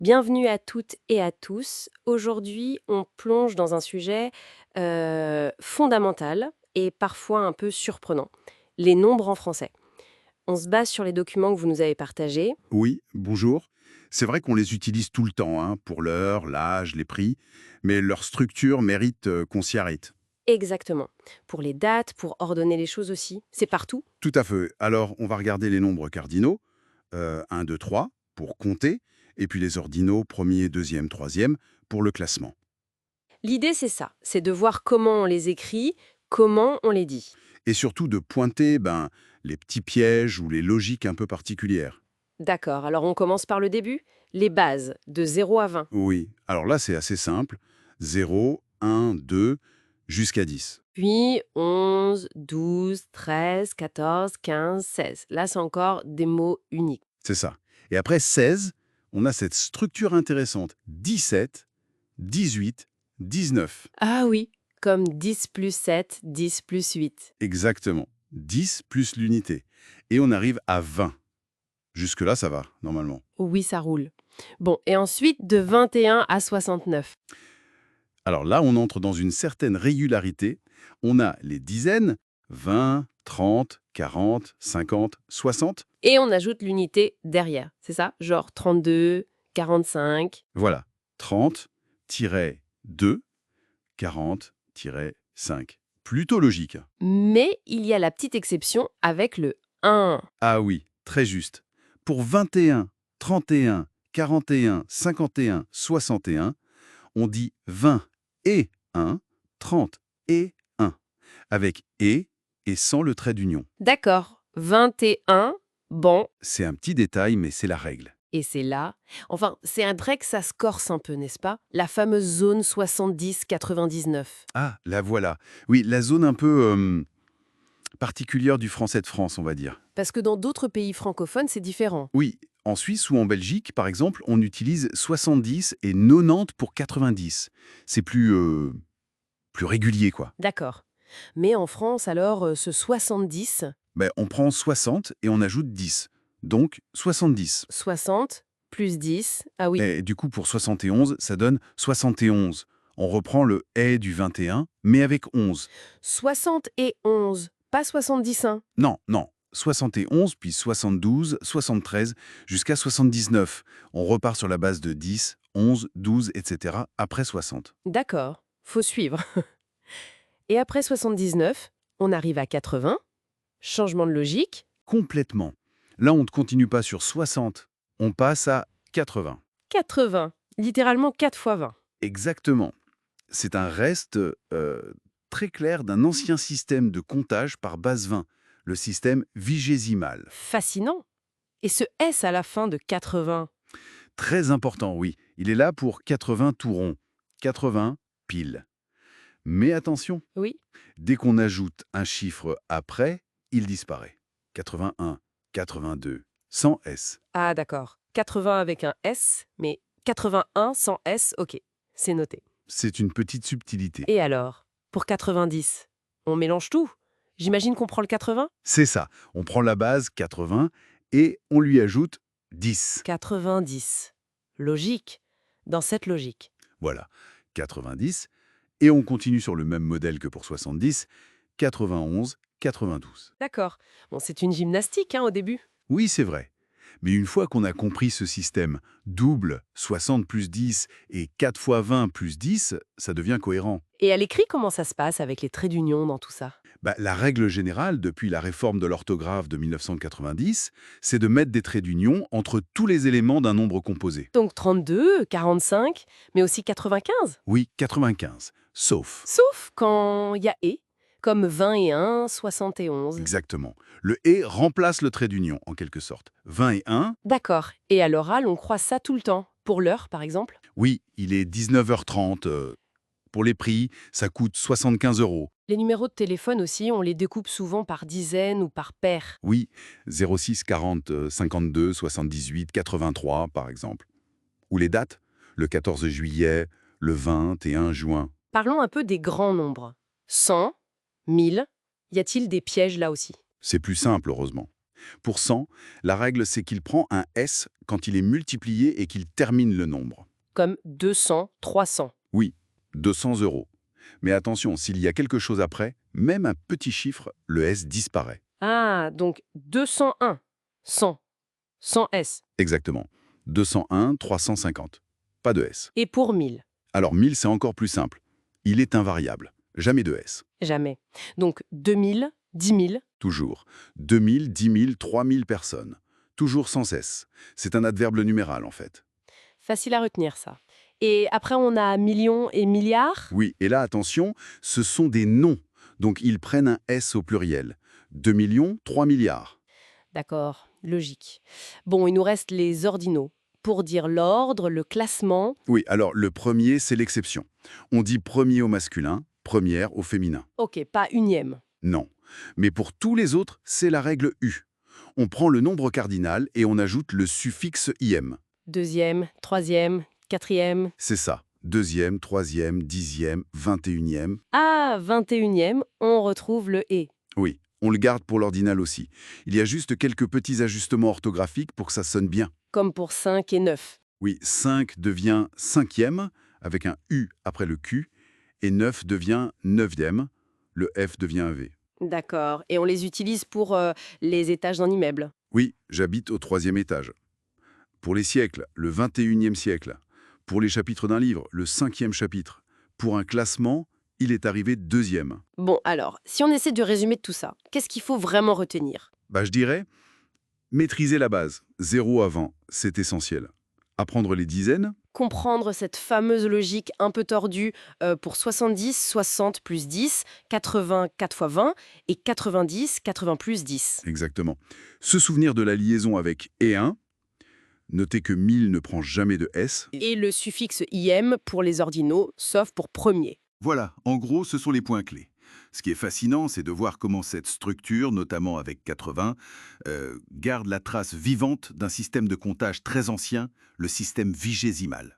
Bienvenue à toutes et à tous. Aujourd'hui, on plonge dans un sujet fondamental et parfois un peu surprenant, les nombres en français. On se base sur les documents que vous nous avez partagés. Oui, bonjour. C'est vrai qu'on les utilise tout le temps, hein, pour l'heure, l'âge, les prix, mais leur structure mérite qu'on s'y arrête. Exactement. Pour les dates, pour ordonner les choses aussi. C'est partout. Tout à fait. Alors, on va regarder les nombres cardinaux, 1, 2, 3, pour compter, et puis les ordinaux, premier, deuxième, troisième, pour le classement. L'idée, c'est ça. C'est de voir comment on les écrit, comment on les dit. Et surtout de pointer les petits pièges ou les logiques un peu particulières. D'accord. Alors on commence par le début. Les bases, de 0 à 20. Oui, alors là, c'est assez simple. 0, 1, 2, jusqu'à 10. Puis 11, 12, 13, 14, 15, 16. Là, c'est encore des mots uniques. C'est ça. Et après 16, on a cette structure intéressante. 17, 18, 19. Ah oui, comme 10 plus 7, 10 plus 8. Exactement. 10 plus l'unité. Et on arrive à 20. Jusque-là, ça va, normalement. Oui, ça roule. Bon, et ensuite de 21 à 69. Alors là, on entre dans une certaine régularité. On a les dizaines, 20, 30, 40, 50, 60. Et on ajoute l'unité derrière, c'est ça? Genre 32, 45. Voilà. 30-2, 40-5. Plutôt logique. Mais il y a la petite exception avec le 1. Ah oui, très juste. Pour 21, 31, 41, 51, 61, on dit 20 et 1, 30 et 1, avec et sans le trait d'union. D'accord, 21, bon, C'est un petit détail, mais c'est la règle. et c'est là. Enfin, c'est vrai que ça se corse un peu, n'est-ce pas? La fameuse zone 70-99. Ah, la voilà. Oui, la zone un peu particulière du français de France, on va dire. Parce que dans d'autres pays francophones, c'est différent. Oui, en Suisse ou en Belgique, par exemple, on utilise 70 et 90 pour 90. C'est plus régulier, quoi. D'accord. Mais en France, alors, ce 70, On prend 60 et on ajoute 10. Donc 70. 60 plus 10, ah oui, Et du coup, pour 71, ça donne 71. On reprend le « du 21, mais avec 11. 60 et 11, pas 70, hein. Non, non. 71, puis 72, 73, jusqu'à 79. On repart sur la base de 10, 11, 12, etc. après 60. D'accord, faut suivre. Et après 79, on arrive à 80, changement de logique, Complètement. Là, on ne continue pas sur 60. On passe à 80. 80, littéralement 4 fois 20. Exactement. C'est un reste très clair d'un ancien système de comptage par base 20, le système vigésimal. Fascinant. Et ce S à la fin de 80, Très important, oui. Il est là pour 80 tout rond. 80 pile. Mais attention, oui. dès qu'on ajoute un chiffre après, il disparaît. 81, 82, sans S. Ah d'accord, 80 avec un S, mais 81 sans S, ok, c'est noté. C'est une petite subtilité. Et alors, pour 90, on mélange tout. J'imagine qu'on prend le 80. C'est ça. On prend la base 80 et on lui ajoute 10. 90. Logique. Dans cette logique. Voilà, 90. Et on continue sur le même modèle que pour 70, 91, 92. D'accord. Bon, c'est une gymnastique, hein, au début. Oui, c'est vrai. Mais une fois qu'on a compris ce système double, 60 plus 10 et 4 fois 20 plus 10, ça devient cohérent. Et à l'écrit, comment ça se passe avec les traits d'union dans tout ça? La règle générale, depuis la réforme de l'orthographe de 1990, c'est de mettre des traits d'union entre tous les éléments d'un nombre composé. Donc 32, 45, mais aussi 95. Oui, 95. Sauf. Sauf quand il y a et, comme 20 et 1, 71. Exactement. Le « et » remplace le trait d'union, en quelque sorte. 20 et 1, D'accord. Et à l'oral, on croit ça tout le temps. Pour l'heure, par exemple? oui, il est 19h30. Pour les prix, ça coûte 75 euros. Les numéros de téléphone aussi, on les découpe souvent par dizaines ou par paires. Oui, 06 40 52 78 83, par exemple. Ou les dates, le 14 juillet, le 21 juin. Parlons un peu des grands nombres. 100, 1000, y a-t-il des pièges là aussi? C'est plus simple, heureusement. Pour 100, la règle, c'est qu'il prend un S quand il est multiplié et qu'il termine le nombre. Comme 200, 300. Oui, 200 euros. Mais attention, s'il y a quelque chose après, même un petit chiffre, le S disparaît. Ah, donc 201, 100, 100 S. Exactement. 201, 350. Pas de S. Et pour 1000, Alors 1000, c'est encore plus simple. Il est invariable. Jamais de S. jamais. Donc 2000, 10 000. Toujours. 2000, 10 000, 3000 personnes. Toujours sans S. C'est un adverbe numéral, en fait. Facile à retenir, ça. Et après, on a millions et milliards. Oui, et là, attention, ce sont des noms. Donc, ils prennent un S au pluriel. 2 millions, 3 milliards. D'accord, logique. Bon, il nous reste les ordinaux. Pour dire l'ordre, le classement. Oui, alors, le premier, c'est l'exception. On dit premier au masculin, première au féminin. Ok, pas unième. Non. Mais pour tous les autres, c'est la règle U. On prend le nombre cardinal et on ajoute le suffixe IM. Deuxième, troisième, quatrième. C'est ça. Deuxième, troisième, dixième, 21e. Ah, 21e, on retrouve le « et ». Oui, on le garde pour l'ordinal aussi. Il y a juste quelques petits ajustements orthographiques pour que ça sonne bien. Comme pour 5 et 9. Oui, 5 devient cinquième, avec un U après le Q, et 9 devient neuvième, le F devient un V. D'accord. Et on les utilise pour les étages d'un immeuble. Oui, j'habite au 3e étage. Pour les siècles, le 21e siècle. Pour les chapitres d'un livre, le 5e chapitre. Pour un classement, il est arrivé 2e. Bon, alors, si on essaie de résumer tout ça, qu'est-ce qu'il faut vraiment retenir? Je dirais, maîtriser la base. 0 avant, c'est essentiel. Apprendre les dizaines, Comprendre cette fameuse logique un peu tordue pour 70, 60 plus 10, 80, 4 fois 20 et 90, 80 plus 10. exactement. Se souvenir de la liaison avec et 1. Notez que 1000 ne prend jamais de S. Et le suffixe IM pour les ordinaux, sauf pour premier. Voilà, en gros, ce sont les points clés. Ce qui est fascinant, c'est de voir comment cette structure, notamment avec 80, garde la trace vivante d'un système de comptage très ancien, le système vigésimal.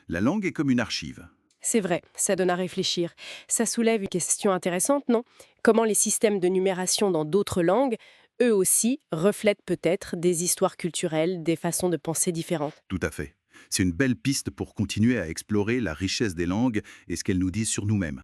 La langue est comme une archive. C'est vrai, ça donne à réfléchir. Ça soulève une question intéressante, non? Comment les systèmes de numération dans d'autres langues, eux aussi, reflètent peut-être des histoires culturelles, des façons de penser différentes. Tout à fait. C'est une belle piste pour continuer à explorer la richesse des langues et ce qu'elles nous disent sur nous-mêmes.